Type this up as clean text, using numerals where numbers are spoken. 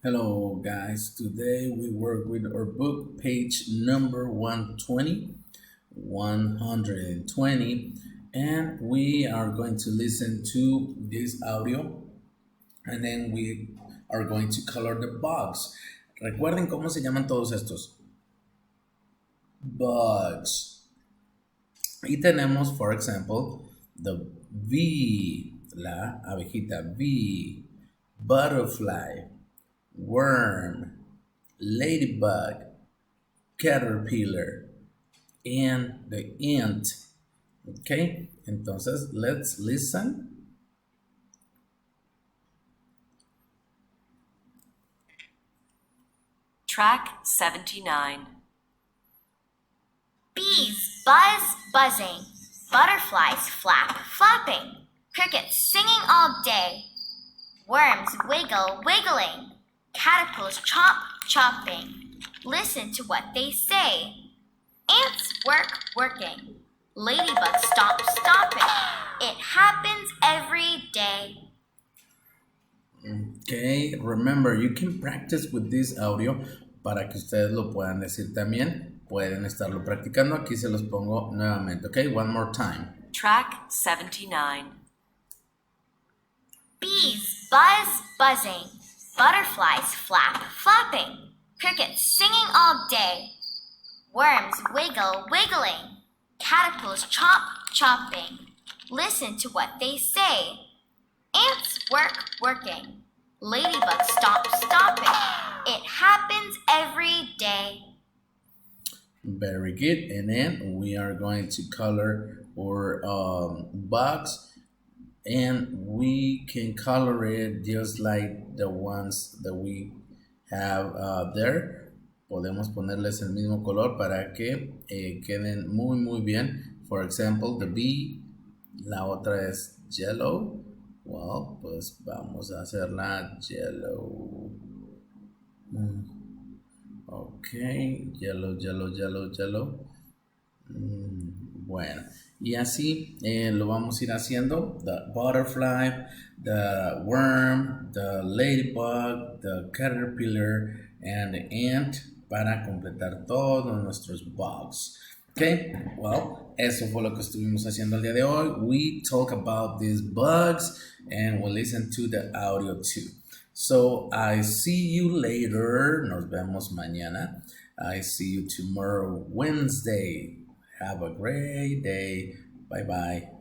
Hello guys, today we work with our book page number 120, and we are going to listen to this audio and then we are going to color the bugs. Recuerden cómo se llaman todos estos. Bugs. Y tenemos, for example, the bee, la abejita, bee, butterfly, worm, ladybug, caterpillar, and the ant. Okay, entonces let's listen. Track 79. Bees buzz, buzzing. Butterflies flap, flapping. Crickets singing all day. Worms wiggle, wiggling. Caterpillars chomp, chomping. Listen to what they say. Ants work, working. Ladybugs stomp, stomping. It happens every day. Okay, remember you can practice with this audio para que ustedes lo puedan decir también. Pueden estarlo practicando. Aquí se los pongo nuevamente. Okay, one more time. Track 79. Bees buzz, buzzing. Butterflies flap, flapping. Crickets singing all day. Worms wiggle, wiggling. Caterpillars chomp, chomping. Listen to what they say. Ants work, working. Ladybugs stomp, stomping. It happens every day. Very good. And then we are going to color our bugs, and we can color it just like the ones that we have there. Podemos ponerles el mismo color para que queden muy bien. For example, the bee, la otra es yellow. Well, pues vamos a hacerla yellow. Ok, yellow. Bueno, y así lo vamos a ir haciendo. The butterfly, the worm, the ladybug, the caterpillar, and the ant para completar todos nuestros bugs. Okay, well, eso fue lo que estuvimos haciendo el día de hoy. We talk about these bugs and we listen to the audio too. So I see you later. Nos vemos mañana. I see you tomorrow, Wednesday. Have a great day. Bye bye.